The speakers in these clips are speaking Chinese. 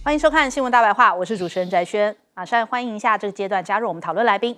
欢迎收看《新闻大白话》，我是主持人翟轩。马上欢迎一下这个阶段加入我们讨论来宾：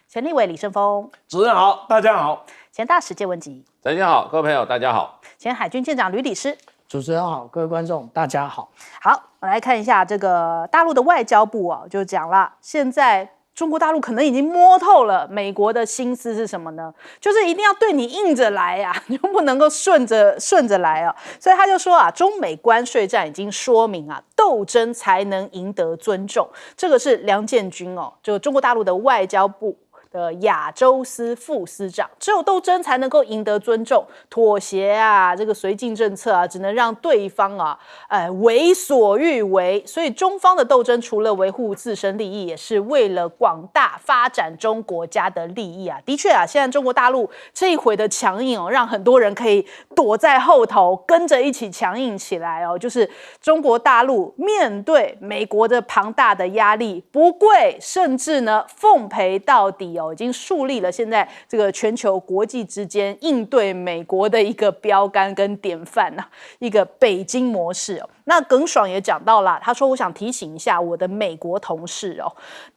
前立委李胜峰，主持人好，大家好；前大使谢文吉，大家好，各位朋友大家好；前海军舰长吕礼师，主持人好，各位观众大家好。好，我来看一下这个大陆的外交部就讲了，现在中国大陆可能已经摸透了美国的心思是什么呢？就是一定要对你硬着来啊，你就不能够顺着来啊。所以他就说中美关税战已经说明斗争才能赢得尊重。这个是梁建军就中国大陆的外交部的亚洲司副司长，只有斗争才能够赢得尊重，妥协这个绥靖政策只能让对方为所欲为。所以中方的斗争除了维护自身利益，也是为了广大发展中国家的利益的确现在中国大陆这一回的强硬让很多人可以躲在后头，跟着一起强硬起来就是中国大陆面对美国的庞大的压力，不跪，甚至呢奉陪到底已经树立了现在这个全球国际之间应对美国的一个标杆跟典范一个北京模式那耿爽也讲到了，他说我想提醒一下我的美国同事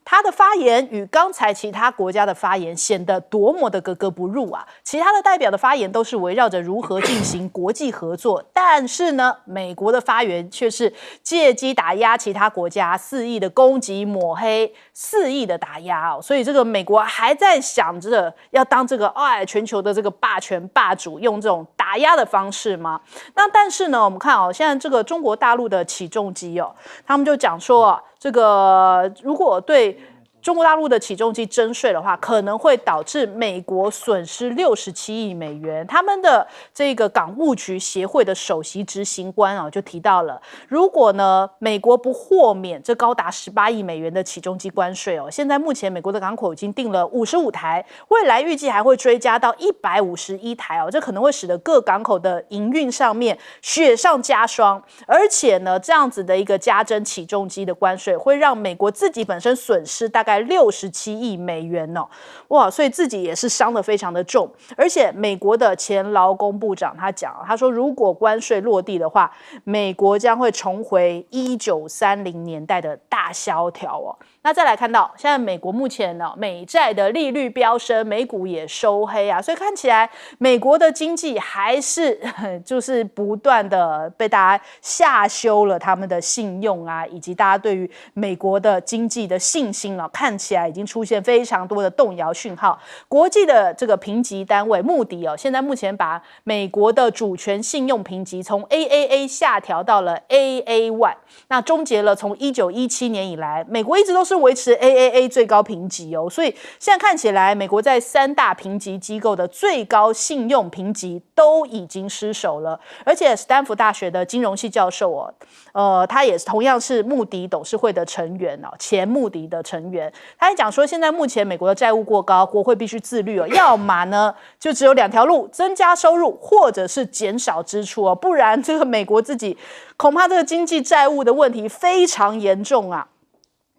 他的发言与刚才其他国家的发言显得多么的格格不入其他的代表的发言都是围绕着如何进行国际合作，但是呢美国的发言却是借机打压其他国家，肆意的攻击抹黑，肆意的打压所以这个美国还在想着要当这个全球的这个霸权霸主，用这种打压的方式吗？那但是呢我们看现在这个中国大陆的起重机他们就讲说这个如果对中国大陆的起重机征税的话，可能会导致美国损失67亿美元。他们的这个港务局协会的首席执行官就提到了，如果呢美国不豁免这高达18亿美元的起重机关税现在目前美国的港口已经订了55台，未来预计还会追加到151台这可能会使得各港口的营运上面雪上加霜。而且呢这样子的一个加征起重机的关税，会让美国自己本身损失大概67亿美元哇，所以自己也是伤得非常的重。而且美国的前劳工部长他说如果关税落地的话，美国将会重回1930年代的大萧条那再来看到现在美国目前美债的利率飙升，美股也收黑所以看起来美国的经济还是就是不断的被大家下修了他们的信用以及大家对于美国的经济的信心看起来已经出现非常多的动摇讯号。国际的这个评级单位穆迪现在目前把美国的主权信用评级从 AAA 下调到了 AA1， 那终结了从1917年以来美国一直都是维持 AAA 最高评级所以现在看起来美国在3大评级机构的最高信用评级都已经失守了。而且斯坦福大学的金融系教授他也同样是穆迪董事会的成员前穆迪的成员，他也讲说现在目前美国的债务过高，国会必须自律要么呢就只有2条路，增加收入或者是减少支出不然这个美国自己恐怕这个经济债务的问题非常严重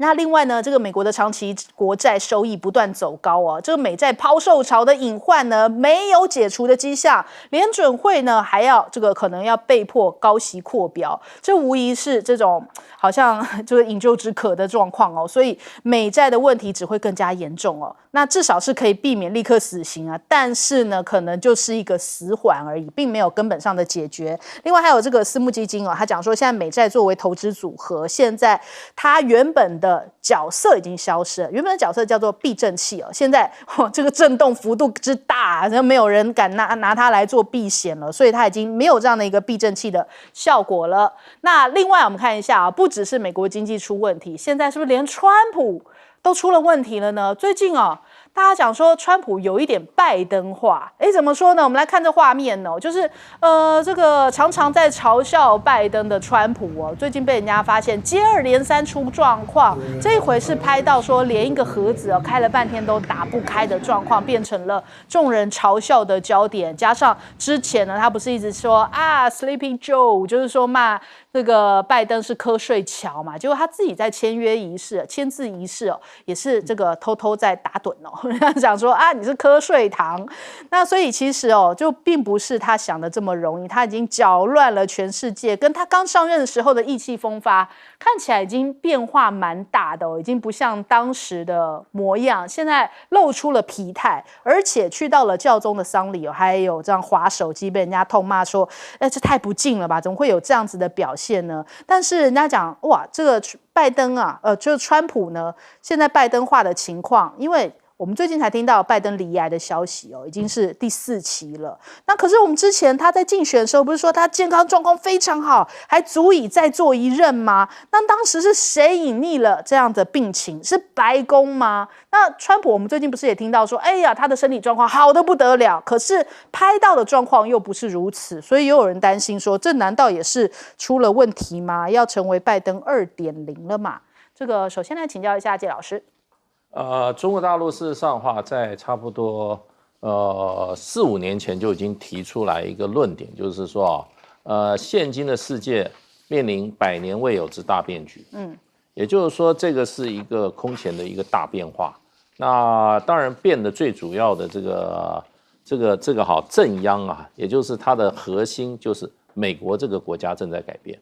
那另外呢，这个美国的长期国债收益不断走高这个美债抛售潮的隐患呢没有解除的迹象，联准会呢还要这个可能要被迫高息扩表，这无疑是这种好像就是饮鸩止渴的状况所以美债的问题只会更加严重那至少是可以避免立刻死刑但是呢可能就是一个死缓而已，并没有根本上的解决。另外还有这个私募基金他讲说现在美债作为投资组合，现在它原本的角色已经消失了，原本的角色叫做避震器现在这个震动幅度之大，没有人敢拿它来做避险了，所以它已经没有这样的一个避震器的效果了。那另外我们看一下不只是美国经济出问题，现在是不是连川普都出了问题了呢？最近大家讲说川普有一点拜登化，怎么说呢？我们来看这画面就是这个常常在嘲笑拜登的川普最近被人家发现接二连三出状况。这一回是拍到说连一个盒子开了半天都打不开的状况，变成了众人嘲笑的焦点。加上之前呢，他不是一直说Sleepy Joe， 就是说骂这个拜登是瞌睡乔嘛，结果他自己在签字仪式也是这个偷偷在打盹人家讲说啊，你是瞌睡糖。那所以其实就并不是他想的这么容易，他已经搅乱了全世界，跟他刚上任的时候的意气风发，看起来已经变化蛮大的已经不像当时的模样，现在露出了疲态，而且去到了教宗的丧礼还有这样滑手机，被人家痛骂说，这太不敬了吧？怎么会有这样子的表现呢？但是人家讲哇，这个拜登啊，就是川普呢，现在拜登化的情况，因为我们最近才听到拜登罹癌的消息已经是第4期了。那可是我们之前他在竞选的时候，不是说他健康状况非常好，还足以再做一任吗？那当时是谁隐匿了这样的病情？是白宫吗？那川普我们最近不是也听到说，哎呀，他的身体状况好得不得了，可是拍到的状况又不是如此，所以又有人担心说，这难道也是出了问题吗？要成为拜登2.0了嘛？这个首先来请教一下介老师。中国大陆事实上的话，在差不多4、5年前就已经提出来一个论点，就是说现今的世界面临100年未有之大变局。也就是说，这个是一个空前的一个大变化。那当然变得最主要的这个正央啊，也就是它的核心就是美国这个国家正在改变。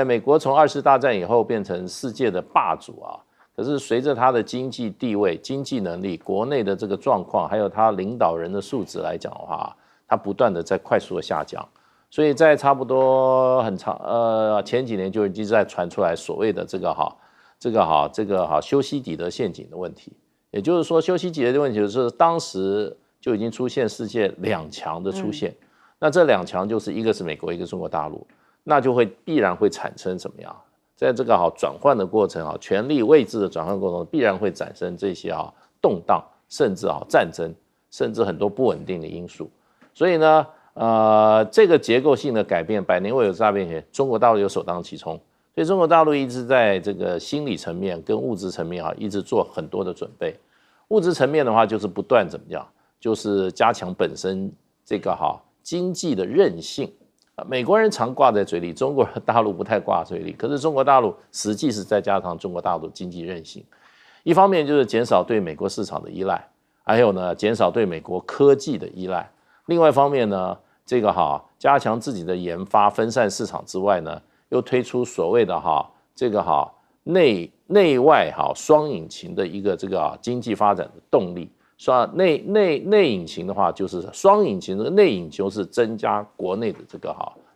美国从2次大战以后变成世界的霸主啊。可是随着他的经济地位、经济能力、国内的这个状况，还有他领导人的素质来讲的话，他不断的在快速的下降。所以在差不多很长前几年就已经在传出来所谓的这个修昔底德陷阱的问题。也就是说，修昔底德的问题就是当时就已经出现世界2强的出现。那这2强就是一个是美国，一个中国大陆，那就必然会产生什么样？在这个转换的过程权力位置的转换过程中，必然会产生这些动荡，甚至战争，甚至很多不稳定的因素。所以呢，这个结构性的改变，100年未有之大变局，中国大陆有首当其冲。所以中国大陆一直在这个心理层面跟物质层面一直做很多的准备。物质层面的话，就是不断怎么样，就是加强本身这个经济的韧性。美国人常挂在嘴里，中国大陆不太挂嘴里。可是中国大陆实际是在加强中国大陆经济韧性，一方面就是减少对美国市场的依赖，还有呢减少对美国科技的依赖。另外一方面呢，这个加强自己的研发，分散市场之外呢，又推出所谓的内外双引擎的一个这个经济发展的动力。内引擎的话，就是双引擎，这个内引擎是增加国内的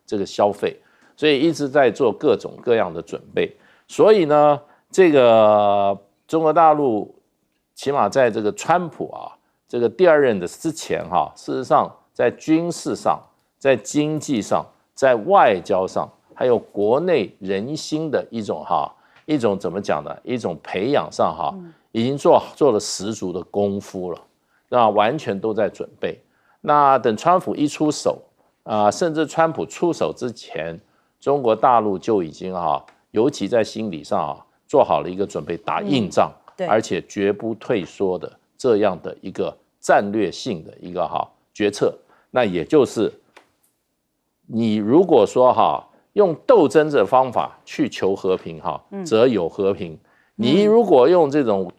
这个消费，所以一直在做各种各样的准备。所以呢，这个中国大陆起码在这个川普这个第2任的之前事实上在军事上、在经济上、在外交上，还有国内人心的一种怎么讲呢？一种培养上已经做了十足的功夫了，那完全都在准备。那等川普一出手甚至川普出手之前，中国大陆就已经尤其在心理上做好了一个准备，打硬仗，而且绝不退缩的这样的一个战略性的一个决策。那也就是你如果说用斗争的方法去求和平则有和平。你如果用这种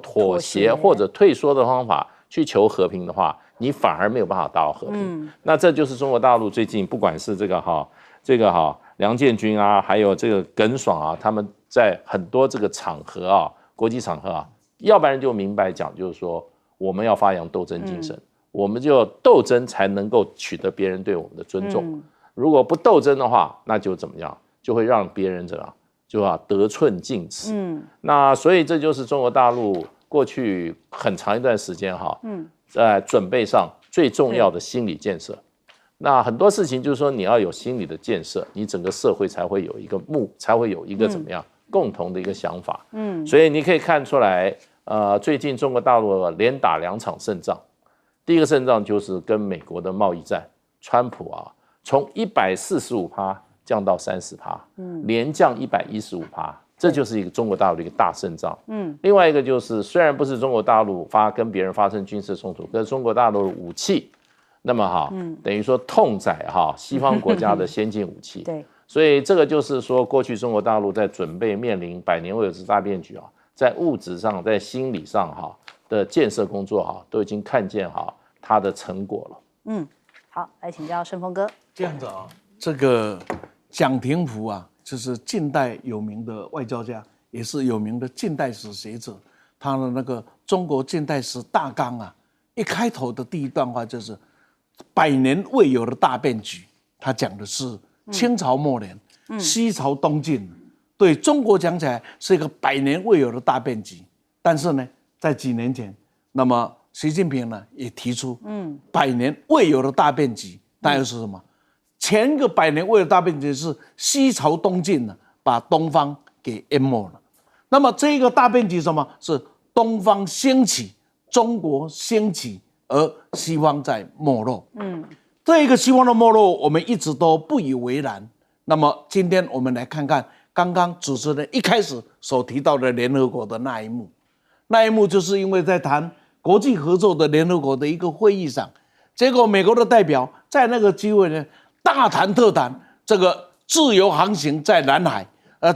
妥协或者退缩的方法去求和平的话，你反而没有办法达到和平。那这就是中国大陆最近不管是这个梁建军还有这个耿爽他们在很多这个场合国际场合要不然就明白讲，就是说我们要发扬斗争精神，我们就斗争才能够取得别人对我们的尊重。如果不斗争的话，那就怎么样？就会让别人怎么样？就得寸进尺。那所以这就是中国大陆过去很长一段时间在准备上最重要的心理建设。那很多事情就是说你要有心理的建设，你整个社会才会有一个才会有一个怎么样共同的一个想法。所以你可以看出来，最近中国大陆连打2场胜仗。第一个胜仗就是跟美国的贸易战，川普从145%降到30%，连降115%，这就是一个中国大陆的一个大胜仗。另外一个就是虽然不是中国大陆跟别人发生军事冲突，可是中国大陆的武器，那么等于说痛宰西方国家的先进武器。对，所以这个就是说，过去中国大陆在准备面临100年未有之大变局在物质上、在心理上的建设工作哈，都已经看见哈它的成果了。好，来请教盛峰哥。这样子啊，这个蒋廷福啊，就是近代有名的外交家，也是有名的近代史学者。他的那个《中国近代史大纲》啊，一开头的第一段话就是100年未有的大变局。他讲的是清朝末年，西朝东进，对中国讲起来是一个100年未有的大变局。但是呢，在几年前，那么习近平呢也提出，100年未有的大变局，那又是什么？前一个100年未有的大变局是西朝东进呢，把东方给淹没了。那么这个大变局什么？是东方兴起，中国兴起，而西方在没落。这一个西方的没落，我们一直都不以为然。那么今天我们来看看刚刚主持人一开始所提到的联合国的那一幕。那一幕就是因为在谈国际合作的联合国的一个会议上，结果美国的代表在那个机会呢，大谈特谈这个自由航行在南海，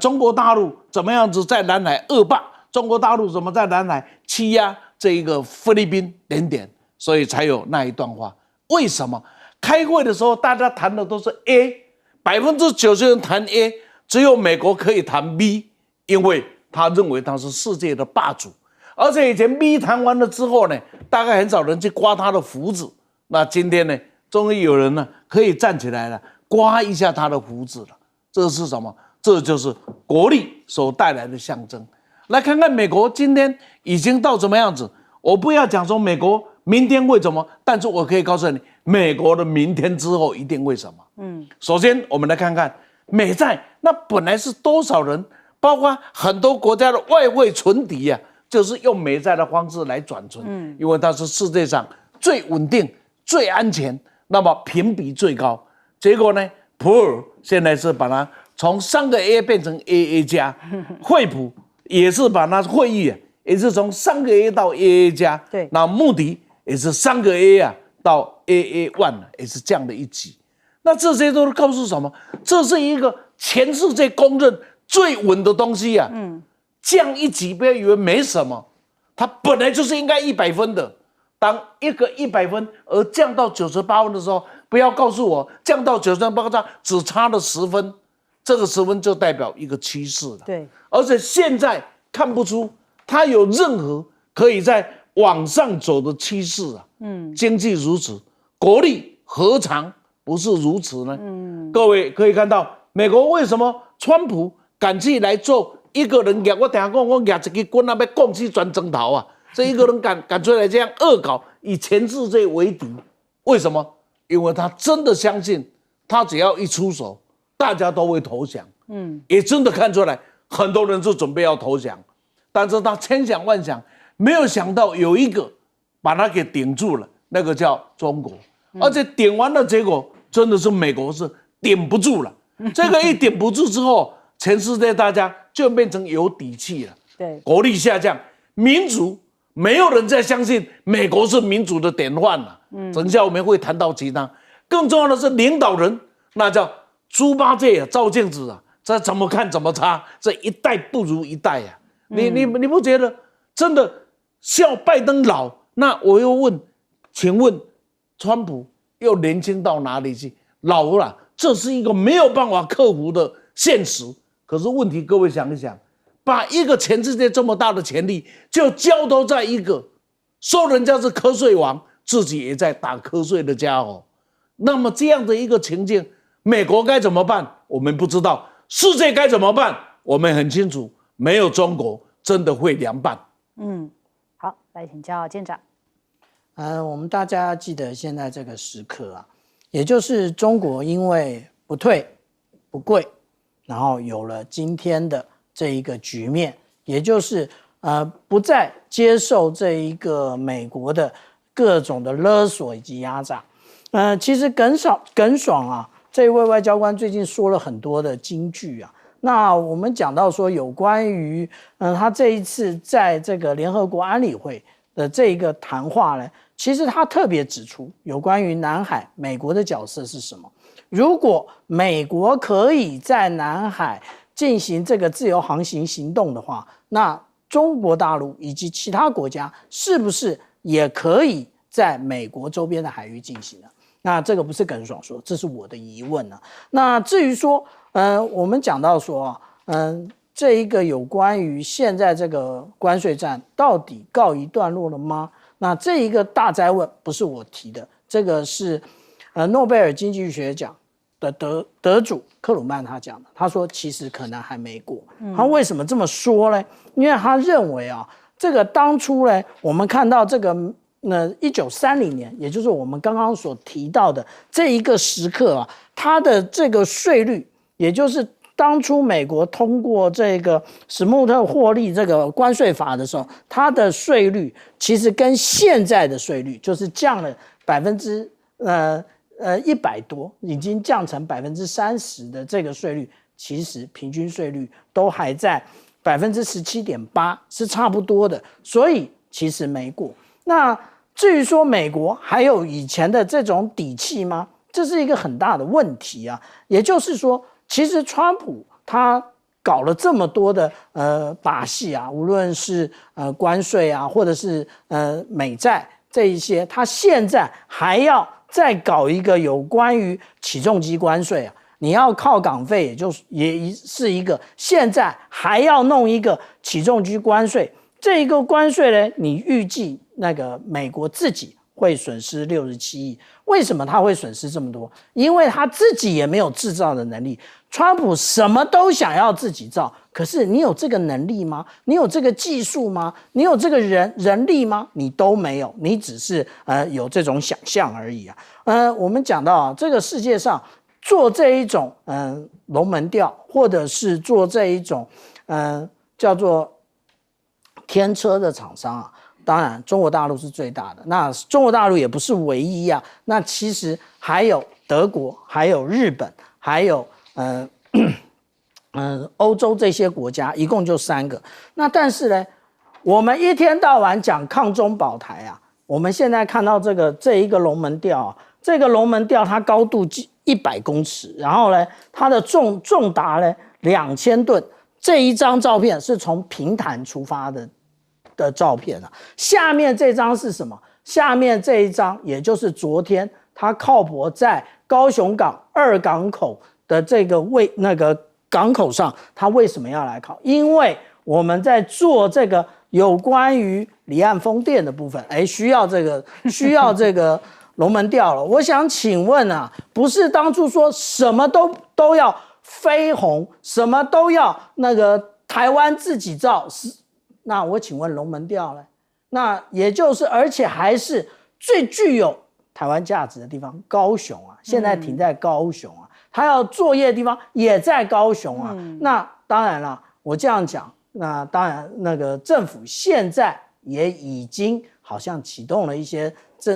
中国大陆怎么样子在南海恶霸，中国大陆怎么在南海欺压这一个菲律宾点点，所以才有那一段话。为什么开会的时候大家谈的都是 A，90%人谈 A， 只有美国可以谈 B， 因为他认为他是世界的霸主。而且以前 B 谈完了之后呢，大概很少人去刮他的胡子。那今天呢，终于有人呢可以站起来了，刮一下他的胡子了。这是什么？这就是国力所带来的象征。来看看美国今天已经到什么样子。我不要讲说美国明天会怎么，但是我可以告诉你，美国的明天之后一定会什么。首先我们来看看美债，那本来是多少人，包括很多国家的外汇存底啊，就是用美债的方式来转存，因为它是世界上最稳定、最安全，那么评比最高。结果呢，普尔现在是把它从3个 A 变成 AA 加，惠普也是把它会议也是从3个 A 到 AA 加，对，那穆迪也是3个 A 啊到 AA1 也是降了1级。那这些都是告诉什么？这是一个全世界公认最稳的东西啊。降1级不要以为没什么，它本来就是应该100分的。当一个100分而降到98分的时候，不要告诉我降到98分只差了10分，这个10分就代表一个趋势了。对，而且现在看不出它有任何可以在往上走的趋势啊。经济如此，国力何尝不是如此呢？各位可以看到，美国为什么川普敢去来做？一个人我等下讲，我拿一支棍要攻击全征讨啊！这一个人敢出来这样恶搞，以全世界为敌，为什么？因为他真的相信，他只要一出手，大家都会投降。也真的看出来，很多人就准备要投降，但是他千想万想，没有想到有一个把他给顶住了，那个叫中国，而且顶完了，结果真的是美国是顶不住了。这个一顶不住之后，全世界大家就变成有底气了，对，国力下降，民主没有人再相信美国是民主的典范了。等一下我们会谈到其他，更重要的是领导人，那叫猪八戒啊，照镜子啊，这怎么看怎么差，这一代不如一代啊。你不觉得真的笑拜登老？那我又问，请问川普又年轻到哪里去？老了，这是一个没有办法克服的现实。可是问题，各位想一想，把一个全世界这么大的权力，就交托在一个说人家是瞌睡王，自己也在打瞌睡的家伙，那么这样的一个情境，美国该怎么办？我们不知道。世界该怎么办？我们很清楚，没有中国真的会凉拌。好，来请教舰长。我们大家记得现在这个时刻啊，也就是中国因为不退不跪，然后有了今天的这一个局面，也就是不再接受这一个美国的各种的勒索以及压榨。其实耿爽啊，这一位外交官最近说了很多的金句啊。那我们讲到说有关于他这一次在这个联合国安理会的这一个谈话呢，其实他特别指出有关于南海美国的角色是什么。如果美国可以在南海进行这个自由航行行动的话，那中国大陆以及其他国家是不是也可以在美国周边的海域进行呢？那这个不是耿爽说，这是我的疑问呢。那至于说，我们讲到说，这一个有关于现在这个关税战到底告一段落了吗？那这一个大哉问不是我提的，这个是诺贝尔经济学奖的得主克鲁曼他讲的，他说其实可能还没过。他为什么这么说呢？因为他认为啊，这个当初呢，我们看到这个1930年，也就是我们刚刚所提到的这一个时刻啊，它的这个税率，也就是当初美国通过这个史穆特霍利这个关税法的时候，它的税率其实跟现在的税率就是降了100多，已经降成30%的这个税率，其实平均税率都还在17.8%，是差不多的，所以其实没过。那至于说美国还有以前的这种底气吗？这是一个很大的问题啊。也就是说，其实川普他搞了这么多的把戏啊，无论是关税啊，或者是美债这一些，他现在还要再搞一个有关于起重机关税啊，你要靠港费，也是一个，现在还要弄一个起重机关税，这一个关税呢，你预计那个美国自己会损失67亿，为什么他会损失这么多？因为他自己也没有制造的能力。川普什么都想要自己造，可是你有这个能力吗？你有这个技术吗？你有这个人力吗？你都没有，你只是有这种想象而已啊。我们讲到啊，这个世界上做这一种龙门吊，或者是做这一种叫做天车的厂商啊，当然中国大陆是最大的，那中国大陆也不是唯一啊，那其实还有德国，还有日本，还有欧洲这些国家，一共就3个。那但是呢，我们一天到晚讲抗中保台啊，我们现在看到这一个龙门吊啊，这个龙门吊它高度100公尺，然后呢，它的重达呢2000吨。这一张照片是从平潭出发的照片啊。下面这张是什么？下面这一张也就是昨天它靠泊在高雄港2港口的这个那个港口上，它为什么要来考？因为我们在做这个有关于离岸风电的部分，需要这个龙门吊了。我想请问啊，不是当初说什么都要飞鸿，什么都要那个台湾自己造，那我请问龙门吊呢？那也就是而且还是最具有台湾价值的地方，高雄啊，现在停在高雄啊，他要作业的地方也在高雄啊。那当然了，我这样讲，那当然那个政府现在也已经好像启动了一些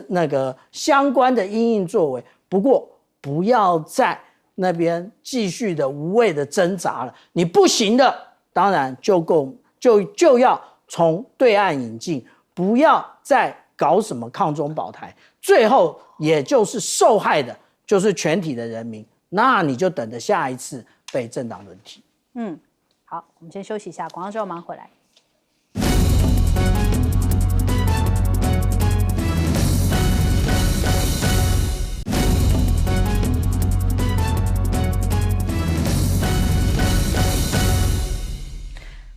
那个相关的因应作为，不过不要在那边继续的无谓的挣扎了，你不行的，当然就要从对岸引进，不要再搞什么抗中保台，最后也就是受害的就是全体的人民，那你就等着下一次被政党轮替。好，我们先休息一下，广告之后马上回来。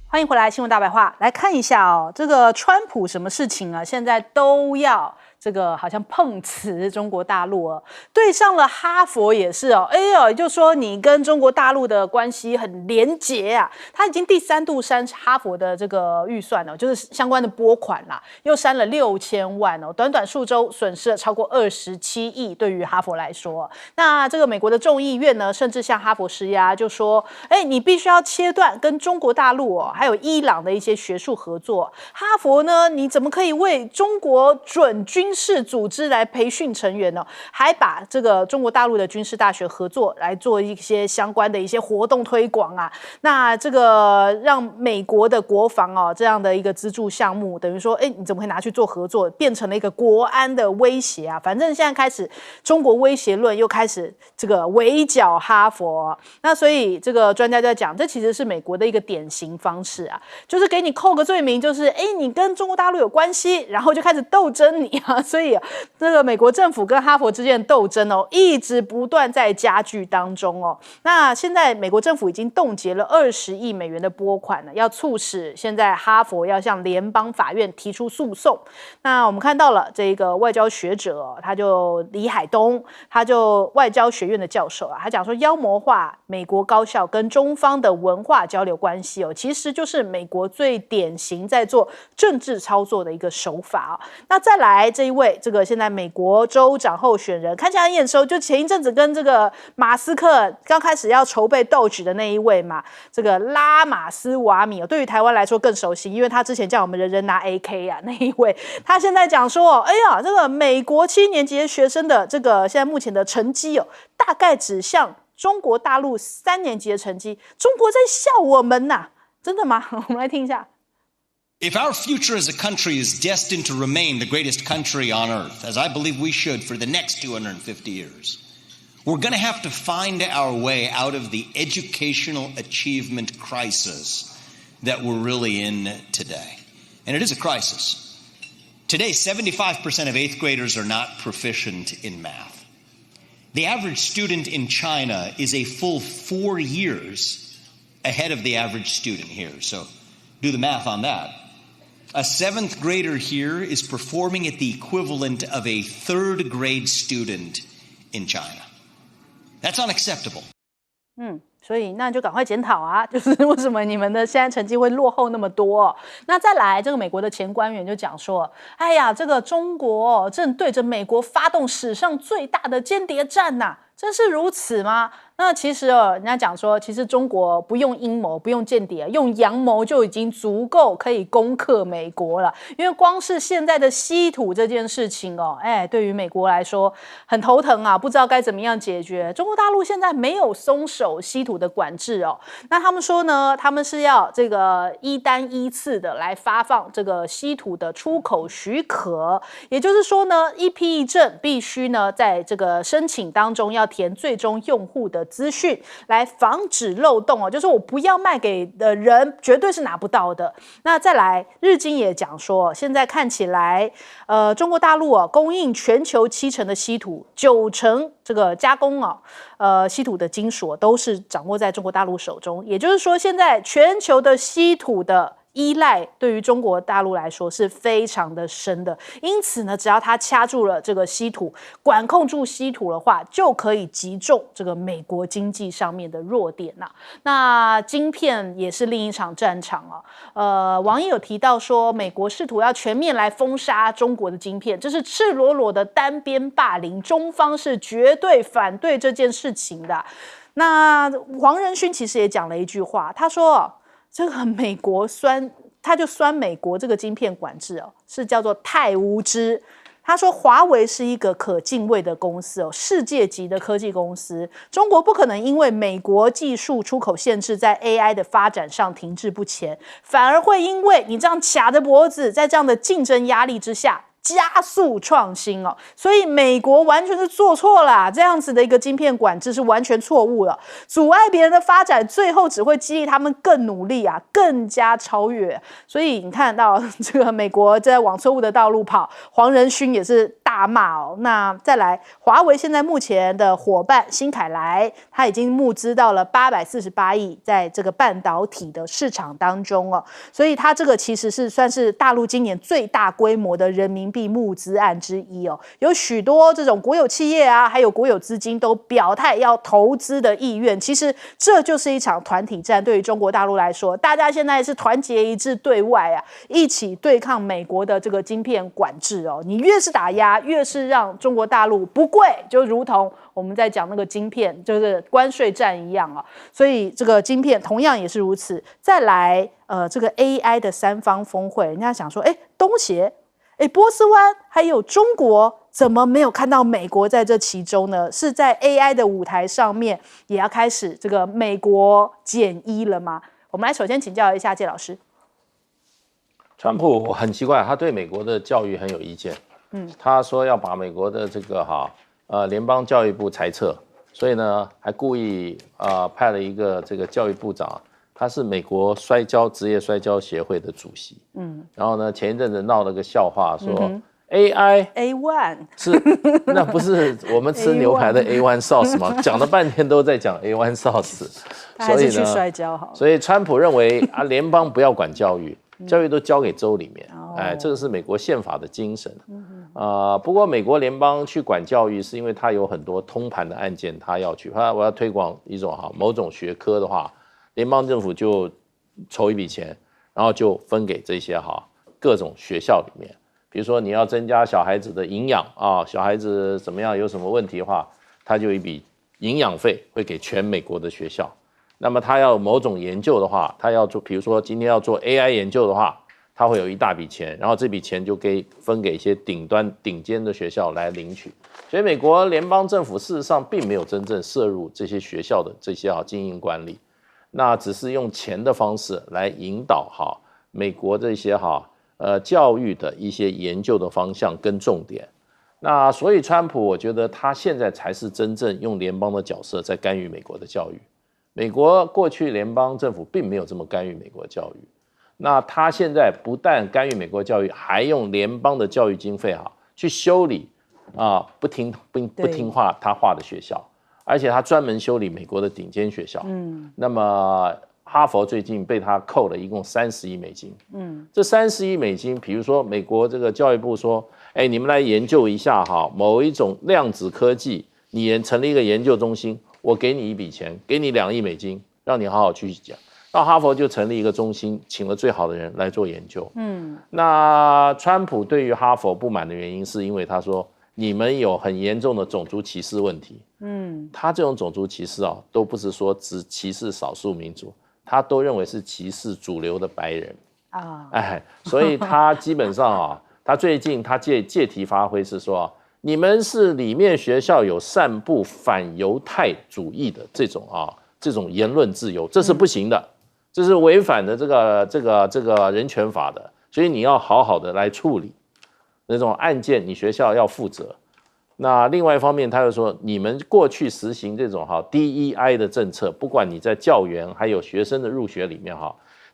欢迎回来，新闻大白话，来看一下哦，这个川普什么事情啊，现在都要这个好像碰瓷中国大陆哦，对上了哈佛也是哦，就说你跟中国大陆的关系很连结啊，他已经第3度删哈佛的这个预算哦，就是相关的拨款啦，又删了6000万哦，短短数周损失了超过27亿，对于哈佛来说，那这个美国的众议院呢，甚至向哈佛施压，就说，你必须要切断跟中国大陆哦，还有伊朗的一些学术合作，哈佛呢，你怎么可以为中国准军军事组织来培训成员哦，还把这个中国大陆的军事大学合作来做一些相关的一些活动推广啊。那这个让美国的国防哦这样的一个资助项目，等于说，你怎么会拿去做合作，变成了一个国安的威胁啊？反正现在开始，中国威胁论又开始这个围剿哈佛啊。那所以这个专家就在讲，这其实是美国的一个典型方式啊，就是给你扣个罪名，就是你跟中国大陆有关系，然后就开始斗争你啊。所以这个美国政府跟哈佛之间的斗争哦，一直不断在加剧当中哦。那现在美国政府已经冻结了20亿美元的拨款了，要促使现在哈佛要向联邦法院提出诉讼。那我们看到了这个外交学者他就李海东，他就外交学院的教授啊，他讲说妖魔化美国高校跟中方的文化交流关系哦，其实就是美国最典型在做政治操作的一个手法哦。那再来这一位，这个现在美国州长候选人，看起来很眼熟，就前一阵子跟这个马斯克刚开始要筹备Doge的那一位嘛，这个拉马斯瓦米哦，对于台湾来说更熟悉，因为他之前叫我们人人拿 AK 啊，那一位，他现在讲说，这个美国7年级学生的这个现在目前的成绩哦，大概指向中国大陆3年级的成绩，中国在笑我们呐，真的吗？我们来听一下。If our future as a country is destined to remain the greatest country on earth, as I believe we should for the next 250 years, we're going to have to find our way out of the educational achievement crisis that we're really in today. And it is a crisis. Today, 75% of 8th graders are not proficient in math. The average student in China is a full 4 years ahead of the average student here. So do the math on that. A 7th grader here is performing at the equivalent of a 3rd grade student in China. That's unacceptable. 所以那就赶快检讨啊，就是为什么你们的现在成绩会落后那么多？那再来，这个美国的前官员就讲说，这个中国正对着美国发动史上最大的间谍战呐，真是如此吗？那其实人家讲说，其实中国不用阴谋，不用间谍，用阳谋就已经足够可以攻克美国了。因为光是现在的稀土这件事情对于美国来说很头疼啊，不知道该怎么样解决。中国大陆现在没有松手稀土的管制哦，那他们说呢，他们是要这个一单一次的来发放这个稀土的出口许可，也就是说呢，一批一证必须呢在这个申请当中要填最终用户的资讯，来防止漏洞哦，就是我不要卖给的人绝对是拿不到的。那再来，日经也讲说，现在看起来中国大陆供应全球70%的稀土，90%这个加工稀土的金属都是掌握在中国大陆手中，也就是说，现在全球的稀土的依赖对于中国大陆来说是非常的深的，因此呢，只要他掐住了这个稀土，管控住稀土的话，就可以击中这个美国经济上面的弱点呐。那晶片也是另一场战场网友有提到说，美国试图要全面来封杀中国的晶片，这是赤裸裸的单边霸凌，中方是绝对反对这件事情的。那黄仁勋其实也讲了一句话，他说这个美国他就酸美国这个晶片管制是叫做太无知。他说华为是一个可敬畏的公司世界级的科技公司，中国不可能因为美国技术出口限制在 AI 的发展上停滞不前，反而会因为你这样卡着脖子，在这样的竞争压力之下加速创新所以美国完全是做错了，这样子的一个晶片管制是完全错误了，阻碍别人的发展，最后只会激励他们更努力更加超越。所以你看到这个美国在往错误的道路跑，黄仁勋也是大骂那再来，华为现在目前的伙伴新凯来，他已经募资到了848亿，在这个半导体的市场当中所以他这个其实是算是大陆今年最大规模的人民币募资案之一有许多这种国有企业还有国有资金都表态要投资的意愿。其实这就是一场团体战，对于中国大陆来说，大家现在是团结一致对外一起对抗美国的这个晶片管制你越是打压，越是让中国大陆不贵，就如同我们在讲那个晶片就是关税战一样所以这个晶片同样也是如此。再来这个 AI 的3方峰会，人家想说东协波斯湾还有中国怎么没有看到美国在这其中呢？是在 AI 的舞台上面也要开始这个美国减一了吗？我们来首先请教一下介老师。川普很奇怪，他对美国的教育很有意见。他说要把美国的这个联邦教育部裁撤，所以呢还故意派了一个这个教育部长，他是美国职业摔跤协会的主席。然后呢前一阵子闹了个笑话说。A1 是那不是我们吃牛排的 A1 sauce 吗？讲了半天都在讲 A1 sauce， 他还是去摔跤好。所以川普认为联邦不要管教育，教育都交给州里面。这个是美国宪法的精神。不过美国联邦去管教育，是因为他有很多通盘的案件，他要去。我要推广一种某种学科的话，联邦政府就筹一笔钱，然后就分给这些各种学校里面。比如说你要增加小孩子的营养小孩子怎么样有什么问题的话，他就有一笔营养费会给全美国的学校。那么他要某种研究的话，他要做，比如说今天要做 AI 研究的话，他会有一大笔钱，然后这笔钱就分给一些顶尖的学校来领取。所以美国联邦政府事实上并没有真正涉入这些学校的这些经营管理，那只是用钱的方式来引导美国这些教育的一些研究的方向跟重点。那所以川普我觉得他现在才是真正用联邦的角色在干预美国的教育。美国过去联邦政府并没有这么干预美国教育，那他现在不但干预美国教育，还用联邦的教育经费去修理不听话他话的学校，而且他专门修理美国的顶尖学校。那么哈佛最近被他扣了一共30亿美金。这30亿美金，比如说美国这个教育部说，你们来研究一下某一种量子科技，你成立一个研究中心，我给你一笔钱，给你2亿美金，让你好好去讲。然后哈佛就成立一个中心，请了最好的人来做研究。那川普对于哈佛不满的原因，是因为他说你们有很严重的种族歧视问题。他这种种族歧视都不是说只歧视少数民族，他都认为是歧视主流的白人所以他基本上他最近他借题发挥是说，你们是里面学校有散布反犹太主义的这种言论自由，这是不行的，这是违反的这个人权法的，所以你要好好的来处理那种案件，你学校要负责。那另外一方面，他又说，你们过去实行这种DEI 的政策，不管你在教员还有学生的入学里面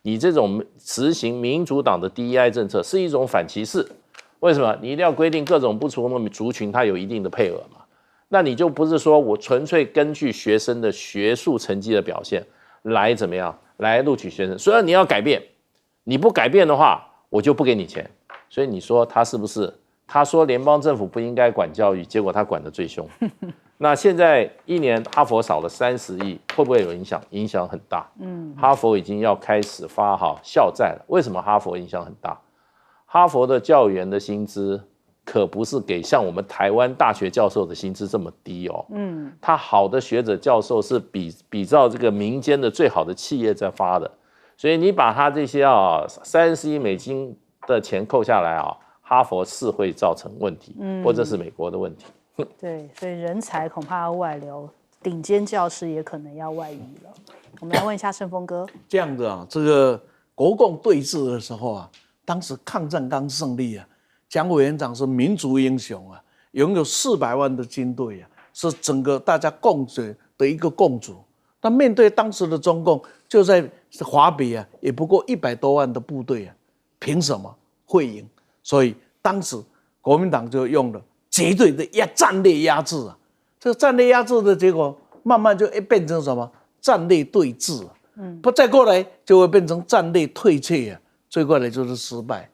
你这种实行民主党的 DEI 政策是一种反歧视。为什么？你一定要规定各种不同的族群它有一定的配额嘛？那你就不是说我纯粹根据学生的学术成绩的表现来怎么样来录取学生，所以你要改变，你不改变的话，我就不给你钱。所以你说他是不是？他说联邦政府不应该管教育，结果他管得最凶。那现在一年哈佛少了30亿，会不会有影响？影响很大。哈佛已经要开始发校债了。为什么哈佛影响很大？哈佛的教员的薪资可不是给像我们台湾大学教授的薪资这么低他好的学者教授是比照这个民间的最好的企业在发的，所以你把他这些30亿美金的钱扣下来哈佛是会造成问题，或者是美国的问题。对，所以人才恐怕要外流，顶尖教师也可能要外移了。我们来问一下盛峰哥，这样子这个国共对峙的时候当时抗战刚胜利蒋委员长是民族英雄拥有400万的军队是整个大家共主的一个共主。但面对当时的中共，就在华北也不过100多万的部队凭什么会赢？所以当时国民党就用了绝对的战略压制这个战略压制的结果，慢慢就变成什么战略对峙不再过来就会变成战略退却最过来就是失败。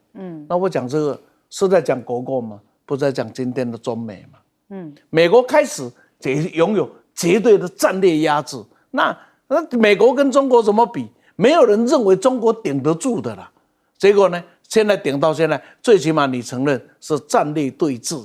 那我讲这个是在讲国共吗？不是在讲今天的中美嘛？美国开始拥有绝对的战略压制，那美国跟中国怎么比？没有人认为中国顶得住的啦。结果呢？现在顶到现在，最起码你承认是战略对峙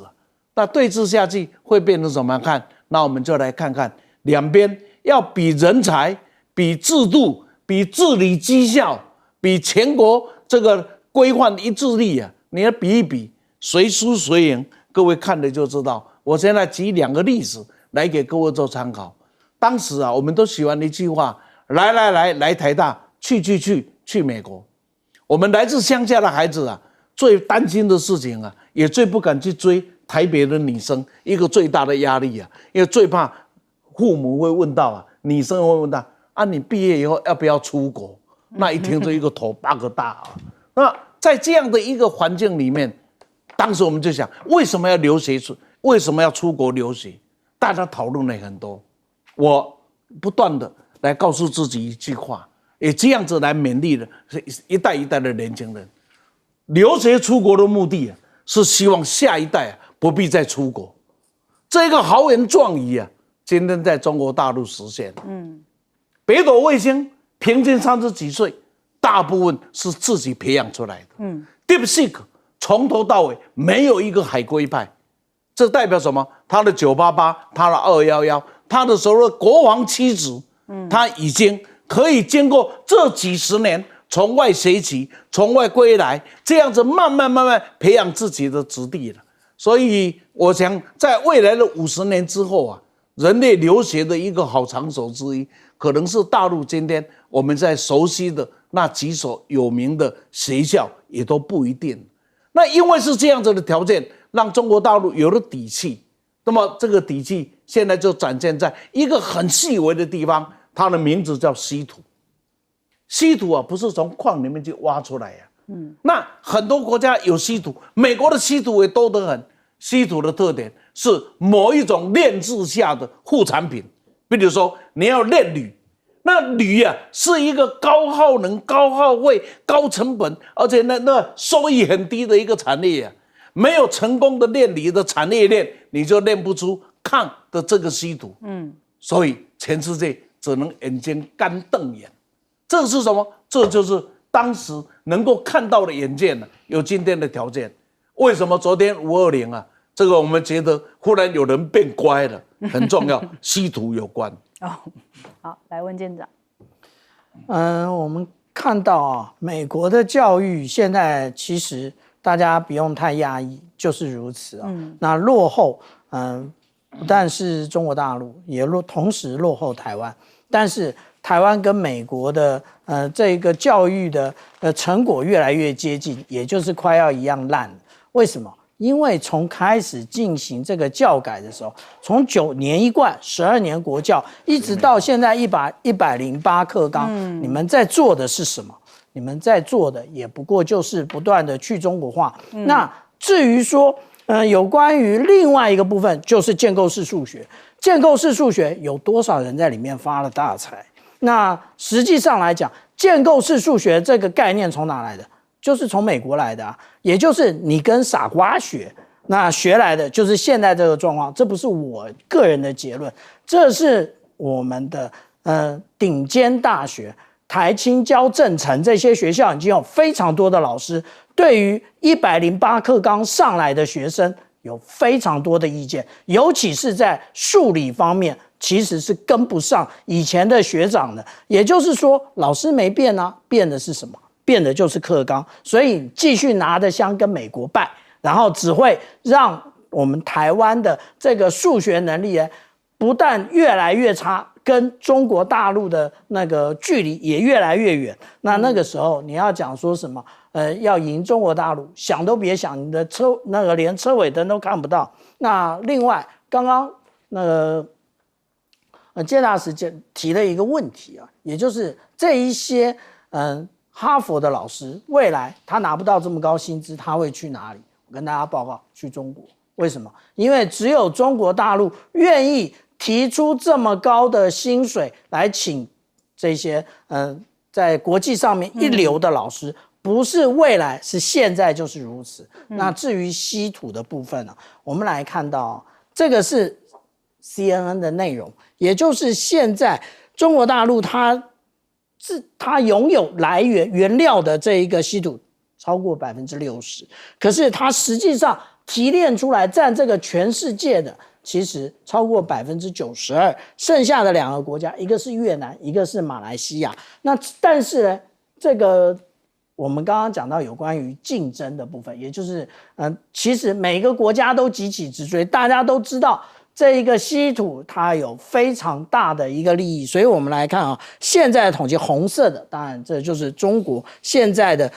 那对峙下去会变成什么样看？那我们就来看看两边要比人才、比制度、比治理绩效、比全国这个规范一致力你要比一比，谁输谁赢，各位看了就知道。我现在举2个例子来给各位做参考。当时啊，我们都喜欢一句话：来台大，去美国。我们来自乡下的孩子啊，最担心的事情啊，也最不敢去追台北的女生，一个最大的压力啊，因为最怕父母会问到啊，女生会问到啊，你毕业以后要不要出国？那一听就一个头8个大啊。那在这样的一个环境里面，当时我们就想，为什么要留学？为什么要出国留学？大家讨论了很多。我不断的来告诉自己一句话，也这样子来勉励的一代一代的年轻人。留学出国的目的啊，是希望下一代啊不必再出国。这个豪言壮语啊，今天在中国大陆实现了。北斗卫星平均30几岁，大部分是自己培养出来的。DeepSeek 从头到尾没有一个海归派，这代表什么？他的988，他的211，他的所谓的国王妻子，他已经可以经过这几十年从外学习，从外归来，这样子慢慢培养自己的子弟了。所以我想，在未来的50年之后啊，人类留学的一个好场所之一，可能是大陆今天我们在熟悉的那几所有名的学校，也都不一定。那因为是这样子的条件，让中国大陆有了底气。那么这个底气现在就展现在一个很细微的地方，它的名字叫稀土。稀土啊，不是从矿里面去挖出来呀。那很多国家有稀土，美国的稀土也多得很。稀土的特点是某一种炼制下的副产品，比如说你要炼铝，那铝啊是一个高耗能、高耗费、高成本，而且那收益很低的一个产业啊。没有成功的炼铝的产业链，你就炼不出抗的这个稀土。所以全世界只能眼睛干瞪眼。这是什么？这就是当时能够看到的眼界呢，有今天的条件。为什么昨天520啊？这个我们觉得忽然有人变乖了，很重要，稀土有关。好，来问舰长。我们看到啊，美国的教育现在其实大家不用太压抑，就是如此啊。那落后，不但是中国大陆，也同时落后台湾，但是台湾跟美国的这个教育的成果越来越接近，也就是快要一样烂了。为什么？因为从开始进行这个教改的时候，从9年一贯、12年国教，一直到现在108课纲，你们在做的是什么？你们在做的也不过就是不断的去中国化。那至于说，有关于另外一个部分，就是建构式数学。建构式数学有多少人在里面发了大财？那实际上来讲，建构式数学这个概念从哪来的？就是从美国来的啊，也就是你跟傻瓜学，那学来的就是现在这个状况。这不是我个人的结论，这是我们的顶尖大学，台清交正成这些学校已经有非常多的老师对于108课纲上来的学生有非常多的意见，尤其是在数理方面其实是跟不上以前的学长的。也就是说，老师没变啊，变的是什么？变的就是课纲，所以继续拿着香跟美国拜，然后只会让我们台湾的这个数学能力不但越来越差，跟中国大陆的那个距离也越来越远。那个时候你要讲说什么要赢中国大陆，想都别想，你的连车尾灯都看不到。那另外刚刚那个介大使提了一个问题啊，也就是这一些哈佛的老师未来他拿不到这么高薪资，他会去哪里？我跟大家报告，去中国。为什么？因为只有中国大陆愿意提出这么高的薪水来请这些在国际上面一流的老师，不是未来，是现在就是如此。那至于稀土的部分呢，我们来看到这个是 CNN 的内容，也就是现在中国大陆它拥有来源原料的这一个稀土超过60%，可是它实际上提炼出来占这个全世界的其实超过92%，剩下的2个国家，一个是越南，一个是马来西亚。那但是呢，这个我们刚刚讲到有关于竞争的部分，也就是其实每个国家都急起直追，大家都知道这一个稀土它有非常大的一个利益，所以我们来看啊，现在的统计红色的，当然这就是中国现在的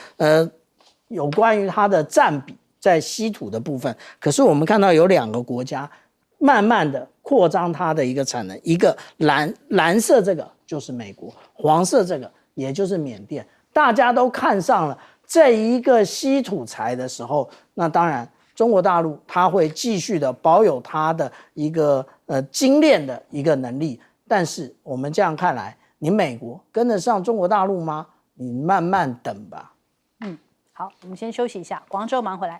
有关于它的占比在稀土的部分。可是我们看到有2个国家慢慢的扩张它的一个产能，一个蓝色这个就是美国，黄色这个也就是缅甸。大家都看上了这一个稀土材的时候，那当然中国大陆它会继续的保有它的一个精炼的一个能力。但是我们这样看来，你美国跟得上中国大陆吗？你慢慢等吧。好，我们先休息一下，广州马上回来。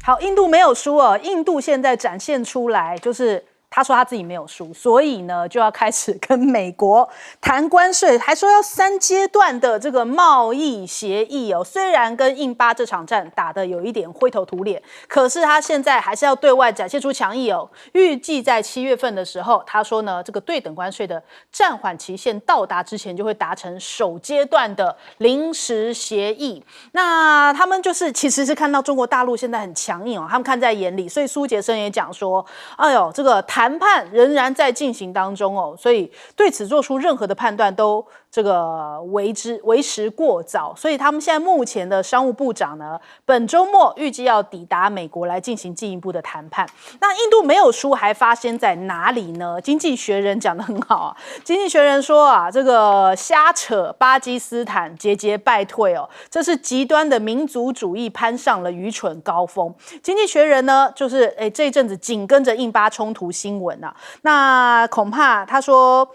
好，印度没有输哦，印度现在展现出来就是他说他自己没有输，所以呢就要开始跟美国谈关税，还说要3阶段的这个贸易协议哦。虽然跟印巴这场战打得有一点灰头土脸，可是他现在还是要对外展现出强硬哦。预计在7月份的时候，他说呢，这个对等关税的暂缓期限到达之前，就会达成首阶段的临时协议。那他们就是其实是看到中国大陆现在很强硬哦，他们看在眼里，所以苏杰生也讲说，哎呦，这个谈判仍然在进行当中哦，所以对此做出任何的判断都这个为时过早。所以他们现在目前的商务部长呢，本周末预计要抵达美国来进行进一步的谈判。那印度没有输还发生在哪里呢？经济学人讲得很好啊，经济学人说啊，这个瞎扯巴基斯坦节节败退哦，这是极端的民族主义攀上了愚蠢高峰。经济学人呢，就是这一阵子紧跟着印巴冲突新闻啊，那恐怕他说，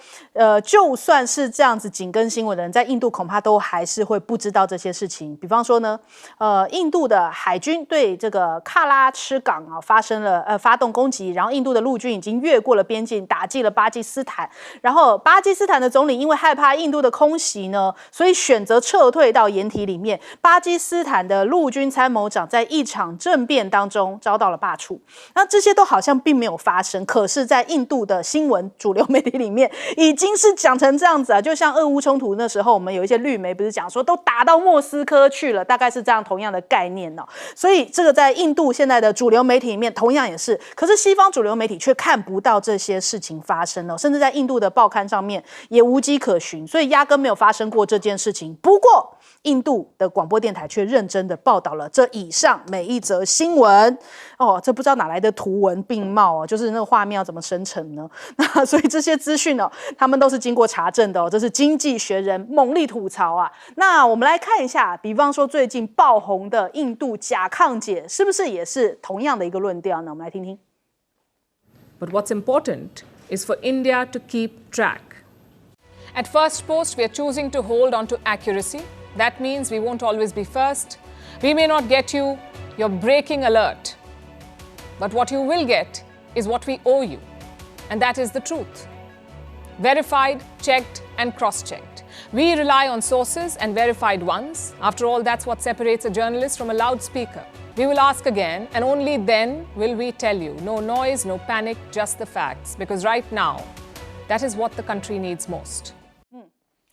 就算是这样子紧跟新闻的人，在印度恐怕都还是会不知道这些事情。比方说呢，印度的海军对这个喀拉吃港啊发动攻击，然后印度的陆军已经越过了边境，打击了巴基斯坦。然后巴基斯坦的总理因为害怕印度的空袭呢，所以选择撤退到掩体里面。巴基斯坦的陆军参谋长在一场政变当中遭到了罢黜。那这些都好像并没有发生，可是在印度的新闻主流媒体里面已经是讲成这样子啊，就像俄乌冲突那时候，我们有一些绿媒不是讲说都打到莫斯科去了，大概是这样同样的概念哦。所以这个在印度现在的主流媒体里面同样也是，可是西方主流媒体却看不到这些事情发生哦，甚至在印度的报刊上面也无迹可寻，所以压根没有发生过这件事情。不过印度的广播电台却认真的报道了这以上每一则新闻哦，这不知道哪来的图文并茂哦，就是那个画面要怎么生成呢？那所以这些资讯哦，他们都是经过查证的哦，这是经济学人猛力吐槽啊。那我们来看一下，比方说最近爆红的印度甲亢解，是不是也是同样的一个论调呢？我们来听听。But what's important is for India to keep track. At first post, we are choosing to hold on to accuracy. That means we won't always be first. We may not get you your breaking alert. But what you will get is what we owe you. And that is the truth. Verified, checked, and cross-checked. We rely on sources and verified ones. After all, that's what separates a journalist from a loudspeaker. We will ask again, and only then will we tell you. No noise, no panic, just the facts. Because right now, that is what the country needs most.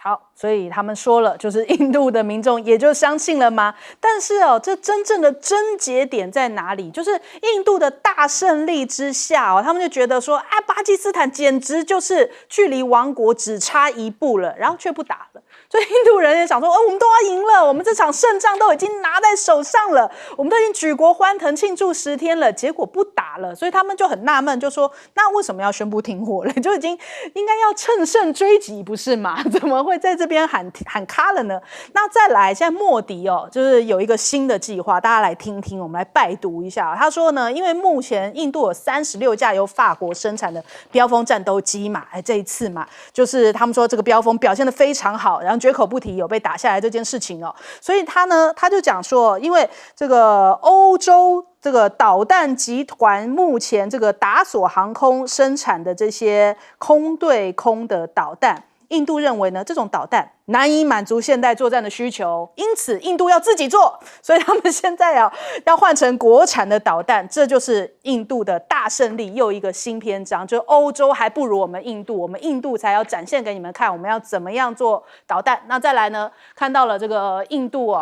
好，所以他们说了，就是印度的民众也就相信了吗？但是哦，这真正的症结点在哪里？就是印度的大胜利之下哦，他们就觉得说，啊，巴基斯坦简直就是距离亡国只差一步了，然后却不打了。所以印度人也想说，我们都要赢了，我们这场胜仗都已经拿在手上了，我们都已经举国欢腾庆祝10天了，结果不打了，所以他们就很纳闷，就说，那为什么要宣布停火了？就已经应该要乘胜追击，不是吗？怎么会在这边喊卡了呢？那再来，现在莫迪哦，就是有一个新的计划，大家来听听，我们来拜读一下。他说呢，因为目前印度有36架由法国生产的标风战斗机嘛，这一次嘛，就是他们说这个标风表现得非常好，然后绝口不提有被打下来这件事情哦，所以他就讲说，因为这个欧洲这个导弹集团目前这个达索航空生产的这些空对空的导弹，印度认为呢，这种导弹难以满足现代作战的需求，因此印度要自己做，所以他们现在要换成国产的导弹，这就是印度的大胜利，又一个新篇章。就欧洲还不如我们印度，我们印度才要展现给你们看，我们要怎么样做导弹。那再来呢，看到了这个印度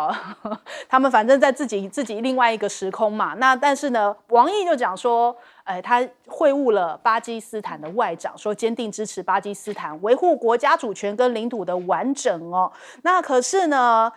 他们反正在自己另外一个时空嘛。那但是呢，王毅就讲说，他会晤了巴基斯坦的外长，说坚定支持巴基斯坦维护国家主权跟领土的完整哦。那可是呢，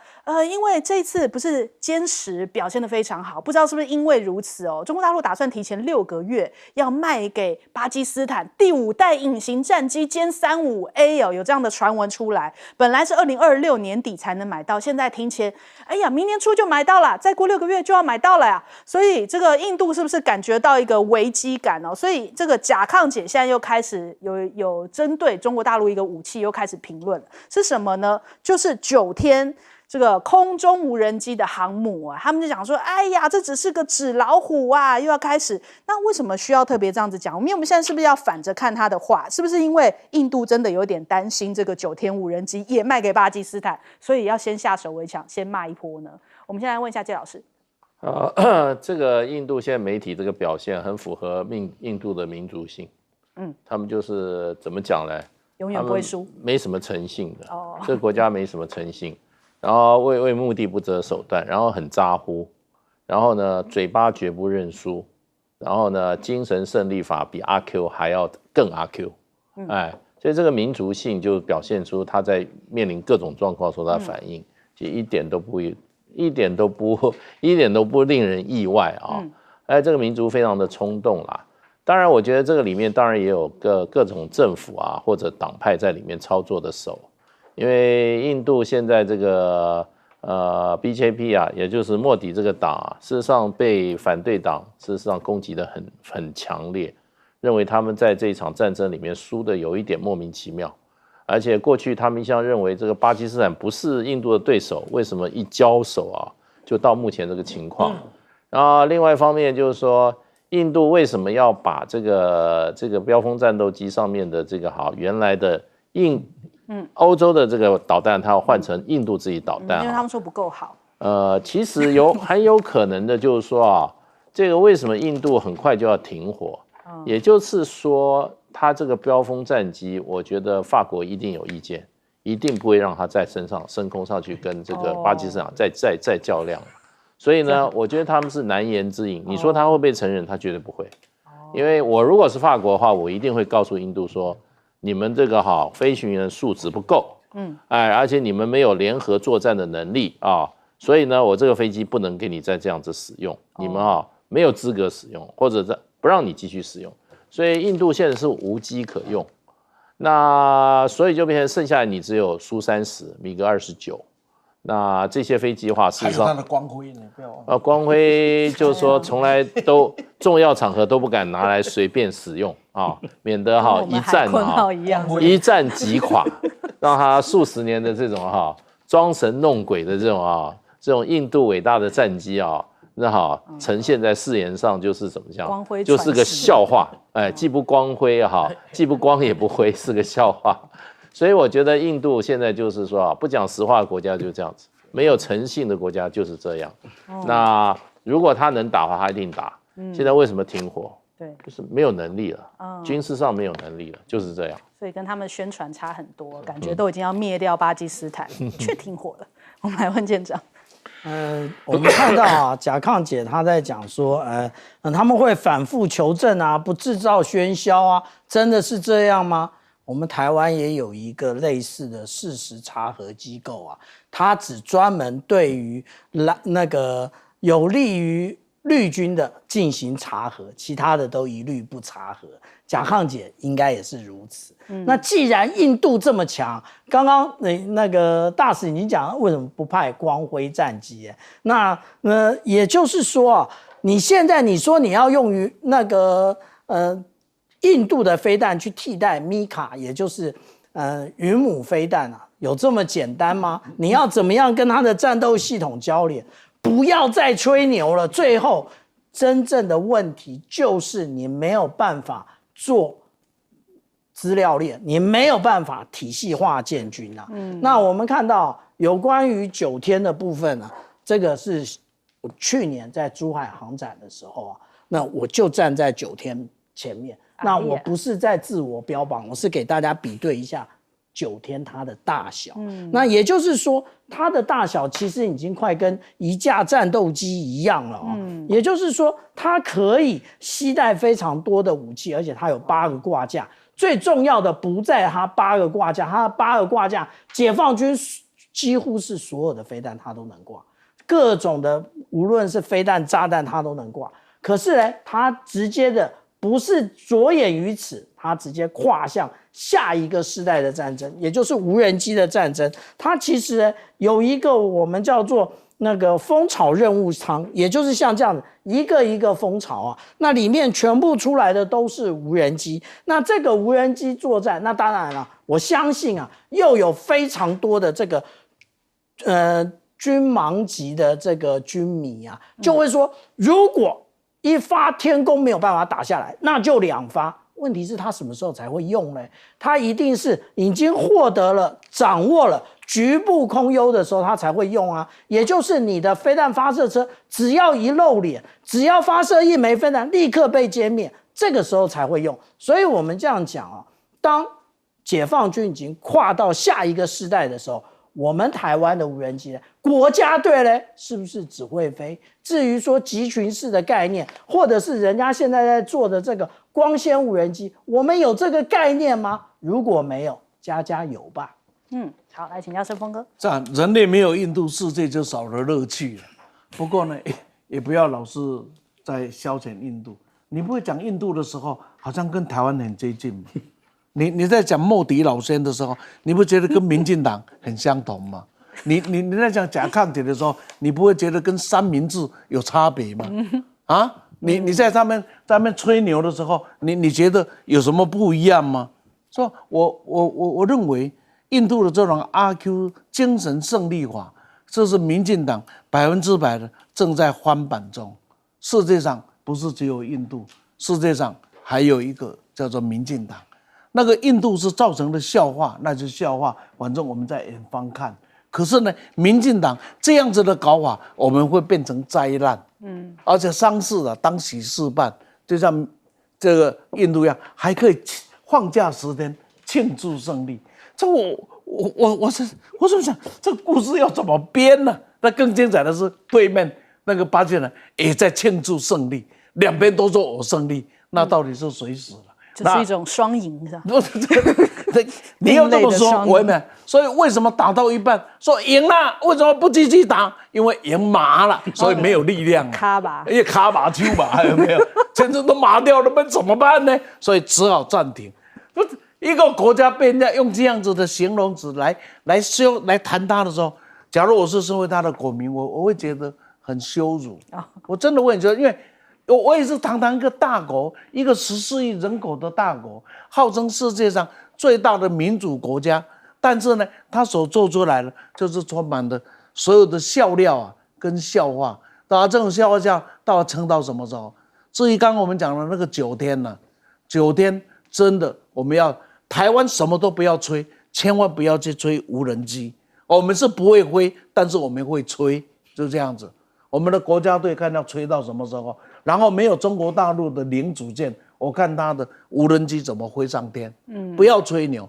因为这次不是歼10表现得非常好，不知道是不是因为如此哦，中国大陆打算提前6个月要卖给巴基斯坦第5代隐形战机歼35A哦，有这样的传闻出来。本来是2026年底才能买到，现在提前，哎呀，明年初就买到了，再过6个月就要买到了呀。所以这个印度是不是感觉到一个危机感哦？所以这个甲亢姐现在又开始有针对中国大陆一个武器又开始评论了，是什么呢？就是9天这个空中无人机的航母啊，他们就讲说，哎呀，这只是个纸老虎啊，又要开始。那为什么需要特别这样子讲？我们现在是不是要反着看他的话？是不是因为印度真的有点担心这个9天无人机也卖给巴基斯坦，所以要先下手为强，先骂一波呢？我们现在问一下介老师。这个印度现在媒体这个表现很符合印度的民族性，他们就是怎么讲呢？永远不会输，没什么诚信的，这个国家没什么诚信，然后为目的不择手段，然后很咋呼，然后呢嘴巴绝不认输，然后呢精神胜利法比阿 Q 还要更阿 Q，所以这个民族性就表现出他在面临各种状况时候他的反应，其实一点都不令人意外啊！这个民族非常的冲动啦。当然，我觉得这个里面当然也有各种政府啊或者党派在里面操作的手，因为印度现在这个BJP 啊，也就是莫迪这个党啊，事实上被反对党事实上攻击的很强烈，认为他们在这一场战争里面输的有一点莫名其妙。而且过去他们一向认为这个巴基斯坦不是印度的对手，为什么一交手就到目前这个情况？然后另外一方面就是说，印度为什么要把这个标风战斗机上面的这个原来的欧洲的这个导弹，它要换成印度自己导弹？因为他们说不够好。其实很有可能的就是说这个为什么印度很快就要停火？也就是说，他这个标风战机，我觉得法国一定有意见，一定不会让他在升空上去跟这个巴基斯坦再较量。所以呢，我觉得他们是难言之隐。你说他会不会承认？他绝对不会。因为我如果是法国的话，我一定会告诉印度说，你们这个飞行员素质不够，而且你们没有联合作战的能力所以呢，我这个飞机不能给你再这样子使用，你们没有资格使用，或者不让你继续使用。所以印度现在是无机可用，那所以就变成剩下来你只有苏30、米格29，那这些飞机的话，事实上还有它的光辉呢，不要忘了。光辉就是说从来都重要场合都不敢拿来随便使用免得一战击垮，让他数十年的这种装神弄鬼的这种印度伟大的战机那呈现在誓言上就是怎么讲，就是个笑话，既不光辉既不光也不辉，是个笑话。所以我觉得印度现在就是说不讲实话的国家就这样子，没有诚信的国家就是这样。那如果他能打的话，他一定打。现在为什么停火？对，就是没有能力了，军事上没有能力了，就是这样。所以跟他们宣传差很多，感觉都已经要灭掉巴基斯坦，却停火了。我们来问舰长。我们看到甲亢姐她在讲说，他们会反复求证不制造喧嚣真的是这样吗？我们台湾也有一个类似的事实查核机构它只专门对于那个有利于绿军的进行查核，其他的都一律不查核。甲亢姐应该也是如此。那既然印度这么强，刚刚那个大使已经讲为什么不派光辉战机？那也就是说你现在你说你要用于那个印度的飞弹去替代米卡，也就是云母飞弹有这么简单吗？你要怎么样跟它的战斗系统交联？不要再吹牛了。最后真正的问题就是你没有办法做资料链，你没有办法体系化建军啊。那我们看到有关于9天的部分啊，这个是我去年在珠海航展的时候啊，那我就站在9天前面。那我不是在自我标榜，我是给大家比对一下9天它的大小。那也就是说，它的大小其实已经快跟一架战斗机一样了哦。也就是说，它可以携带非常多的武器，而且它有8个挂架。最重要的不在它8个挂架，它的8个挂架，解放军几乎是所有的飞弹它都能挂，各种的无论是飞弹、炸弹它都能挂。可是呢，它直接的不是着眼于此，它直接跨向下一个世代的战争，也就是无人机的战争。它其实有一个我们叫做那个蜂巢任务舱，也就是像这样的一个一个蜂巢啊，那里面全部出来的都是无人机。那这个无人机作战，那当然了，我相信啊，又有非常多的这个军盲级的这个军迷啊，就会说，如果一发天宫没有办法打下来，那就2发。问题是他什么时候才会用呢？他一定是已经获得了、掌握了局部空优的时候，他才会用啊。也就是你的飞弹发射车只要一露脸，只要发射1枚飞弹，立刻被歼灭，这个时候才会用。所以我们这样讲啊，当解放军已经跨到下一个世代的时候，我们台湾的无人机呢，国家队呢是不是只会飞？至于说集群式的概念，或者是人家现在在做的这个光纤无人机，我们有这个概念吗？如果没有，家家有吧。好，来请教申峰哥。这样人类没有印度，世界就少了乐趣了。不过呢，也不要老是在消遣印度。你不会讲印度的时候，好像跟台湾很接近吗？你在讲莫迪老先的时候，你不觉得跟民进党很相同吗？你在讲假抗体的时候，你不会觉得跟三明治有差别吗？啊，你在他们吹牛的时候，你觉得有什么不一样吗？说我认为印度的这种阿 Q 精神胜利法，这是民进党100%的正在翻版中。世界上不是只有印度，世界上还有一个叫做民进党。那个印度是造成的笑话，那就是笑话，反正我们在远方看。可是呢，民进党这样子的搞法，我们会变成灾难。而且丧事啊，当喜事办，就像这个印度一样，还可以放假10天庆祝胜利。这我怎么想，这个故事要怎么编呢？那更精彩的是，对面那个巴基人也在庆祝胜利，两边都说我胜利，那到底是谁死了？这是一种双赢，是吧？你要这么说，我没有。所以为什么打到一半说赢了，为什么不继续打？因为赢麻了，所以没有力量了。卡吧，因为卡把丘吧，还有没有？全身都麻掉了，那怎么办呢？所以只好暂停。不是一个国家被人家用这样子的形容词来谈他的时候，假如我是身为他的国民，我会觉得很羞辱。我真的会觉得，因为我也是堂堂一个大国，一个14亿人口的大国，号称世界上最大的民主国家，但是呢，他所做出来的就是充满了所有的笑料啊，跟笑话。当然，这种笑话到底撑到什么时候？至于刚刚我们讲的那个9天呢，9天真的我们要台湾什么都不要吹，千万不要去吹无人机。我们是不会飞，但是我们会吹，就这样子。我们的国家队看要吹到什么时候，然后没有中国大陆的零组件，我看他的无人机怎么飞上天。不要吹牛，